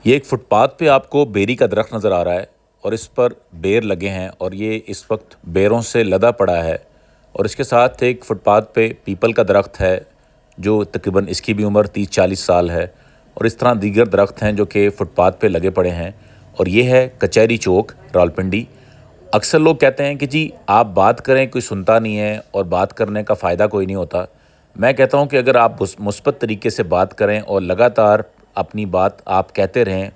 یہ ایک fit path پہ آپ کو بیری کا درخت نظر آ رہا ہے اور اس پر بیر لگے ہیں اور یہ اس وقت بیروں سے لدا پڑا ہے، اور اس کے ساتھ ایک فٹ پاتھ پہ پیپل کا درخت ہے جو تقریباً اس کی بھی عمر 30-40 سال ہے، اور اس طرح دیگر درخت ہیں جو کہ فٹ پاتھ پہ لگے پڑے ہیں۔ اور یہ ہے کچہری چوک راولپنڈی۔ اکثر لوگ کہتے ہیں کہ جی آپ بات کریں کوئی سنتا نہیں ہے اور بات کرنے کا فائدہ کوئی نہیں ہوتا۔ میں کہتا ہوں کہ اگر آپ مثبت طریقے سے بات کریں اور لگاتار اپنی بات آپ کہتے رہیں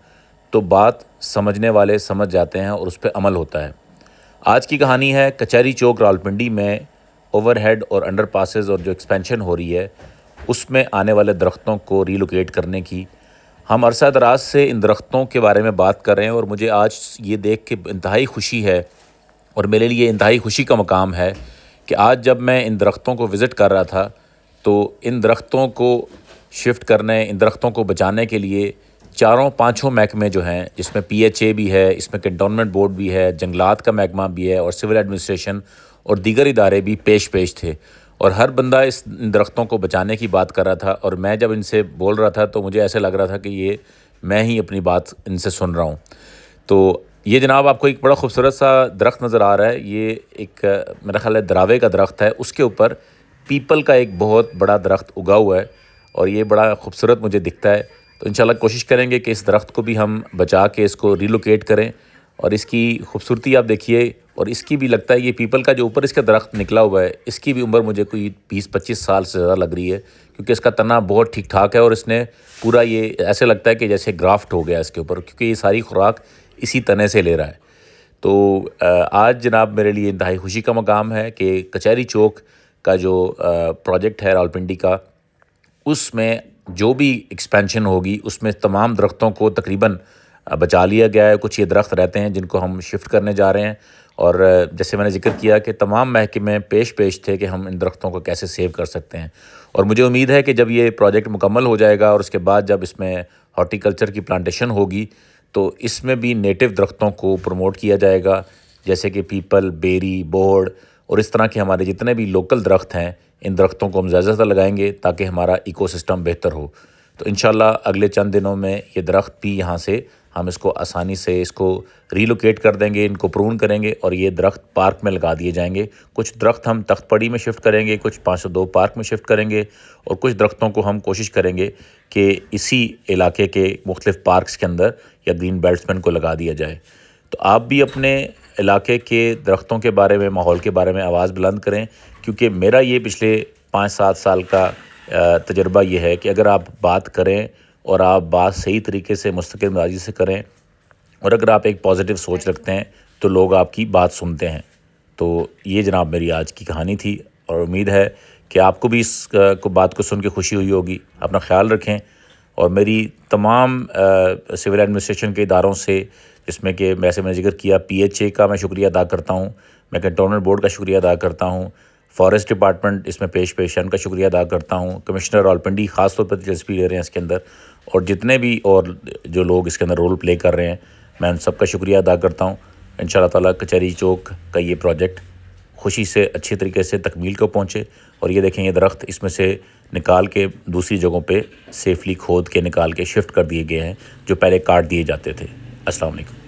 تو بات سمجھنے والے سمجھ جاتے ہیں اور اس پہ عمل ہوتا ہے۔ آج کی کہانی ہے کچہری چوک راولپنڈی میں اوور ہیڈ اور انڈر پاسز اور جو ایکسپینشن ہو رہی ہے اس میں آنے والے درختوں کو ریلوکیٹ کرنے کی۔ ہم عرصہ دراز سے ان درختوں کے بارے میں بات کر رہے ہیں اور مجھے آج یہ دیکھ کے انتہائی خوشی ہے اور میرے لیے انتہائی خوشی کا مقام ہے کہ آج جب میں ان درختوں کو وزٹ کر رہا تھا تو ان درختوں کو شفٹ کرنے، ان درختوں کو بچانے کے لیے 4-5 محکمے جو ہیں، جس میں PHA بھی ہے، اس میں کنٹونمنٹ بورڈ بھی ہے، جنگلات کا محکمہ بھی ہے اور سول ایڈمنسٹریشن اور دیگر ادارے بھی پیش تھے، اور ہر بندہ اس درختوں کو بچانے کی بات کر رہا تھا۔ اور میں جب ان سے بول رہا تھا تو مجھے ایسے لگ رہا تھا کہ یہ میں ہی اپنی بات ان سے سن رہا ہوں۔ تو یہ جناب آپ کو ایک بڑا خوبصورت سا درخت نظر آ رہا ہے، یہ ایک میرا خیال ہے دراوے کا درخت ہے، اس کے اوپر پیپل کا ایک بہت بڑا درخت اگا ہوا ہے اور یہ بڑا خوبصورت مجھے دکھتا ہے۔ تو انشاءاللہ کوشش کریں گے کہ اس درخت کو بھی ہم بچا کے اس کو ریلوکیٹ کریں، اور اس کی خوبصورتی آپ دیکھیے، اور اس کی بھی لگتا ہے یہ پیپل کا جو اوپر اس کا درخت نکلا ہوا ہے اس کی بھی عمر مجھے کوئی 20-25 سال سے زیادہ لگ رہی ہے، کیونکہ اس کا تنا بہت ٹھیک ٹھاک ہے اور اس نے پورا یہ ایسے لگتا ہے کہ جیسے گرافٹ ہو گیا اس کے اوپر، کیونکہ یہ ساری خوراک اسی تنے سے لے رہا ہے۔ تو آج جناب میرے لیے انتہائی خوشی کا مقام ہے کہ کچہری چوک کا جو پروجیکٹ ہے راولپنڈی کا، اس میں جو بھی ایکسپینشن ہوگی اس میں تمام درختوں کو تقریباً بچا لیا گیا ہے۔ کچھ یہ درخت رہتے ہیں جن کو ہم شفٹ کرنے جا رہے ہیں، اور جیسے میں نے ذکر کیا کہ تمام محکمے پیش تھے کہ ہم ان درختوں کو کیسے سیو کر سکتے ہیں، اور مجھے امید ہے کہ جب یہ پروجیکٹ مکمل ہو جائے گا اور اس کے بعد جب اس میں ہارٹی کلچر کی پلانٹیشن ہوگی تو اس میں بھی نیٹو درختوں کو پروموٹ کیا جائے گا، جیسے کہ پیپل، بیری، بوہڑ اور اس طرح کے ہمارے جتنے بھی لوکل درخت ہیں، ان درختوں کو ہم زیادہ سے زیادہ لگائیں گے تاکہ ہمارا ایکو سسٹم بہتر ہو۔ تو انشاءاللہ اگلے چند دنوں میں یہ درخت بھی یہاں سے ہم اس کو آسانی سے اس کو ریلوکیٹ کر دیں گے، ان کو پرون کریں گے اور یہ درخت پارک میں لگا دیے جائیں گے۔ کچھ درخت ہم تخت پڑی میں شفٹ کریں گے، کچھ 502 پارک میں شفٹ کریں گے، اور کچھ درختوں کو ہم کوشش کریں گے کہ اسی علاقے کے مختلف پارکس کے اندر یا گرین بیلٹس میں ان کو لگا دیا جائے۔ تو آپ بھی اپنے علاقے کے درختوں کے بارے میں، ماحول کے بارے میں آواز بلند کریں، کیونکہ میرا یہ پچھلے 5-7 سال کا تجربہ یہ ہے کہ اگر آپ بات کریں اور آپ بات صحیح طریقے سے مستقل مزاجی سے کریں، اور اگر آپ ایک پازیٹیو سوچ رکھتے ہیں تو لوگ آپ کی بات سنتے ہیں۔ تو یہ جناب میری آج کی کہانی تھی، اور امید ہے کہ آپ کو بھی اس بات کو سن کے خوشی ہوئی ہوگی۔ اپنا خیال رکھیں، اور میری تمام سول ایڈمنسٹریشن کے اداروں سے، جس میں کہ ویسے میں نے ذکر کیا PHA کا میں شکریہ ادا کرتا ہوں، میں کنٹونمنٹ بورڈ کا شکریہ ادا کرتا ہوں، فارسٹ ڈپارٹمنٹ اس میں پیش ہے، ان کا شکریہ ادا کرتا ہوں، کمشنر راولپنڈی خاص طور پر دلچسپی لے رہے ہیں اس کے اندر، اور جتنے بھی اور جو لوگ اس کے اندر رول پلے کر رہے ہیں، میں ان سب کا شکریہ ادا کرتا ہوں۔ انشاءاللہ تعالیٰ کچہری چوک کا یہ پروجیکٹ خوشی سے اچھی طریقے سے تکمیل کو پہنچے، اور یہ دیکھیں یہ درخت اس میں سے نکال کے دوسری جگہوں پہ سیفلی کھود کے نکال کے شفٹ کر دیے گئے ہیں جو پہلے کاٹ دیے جاتے تھے۔ السلام علیکم۔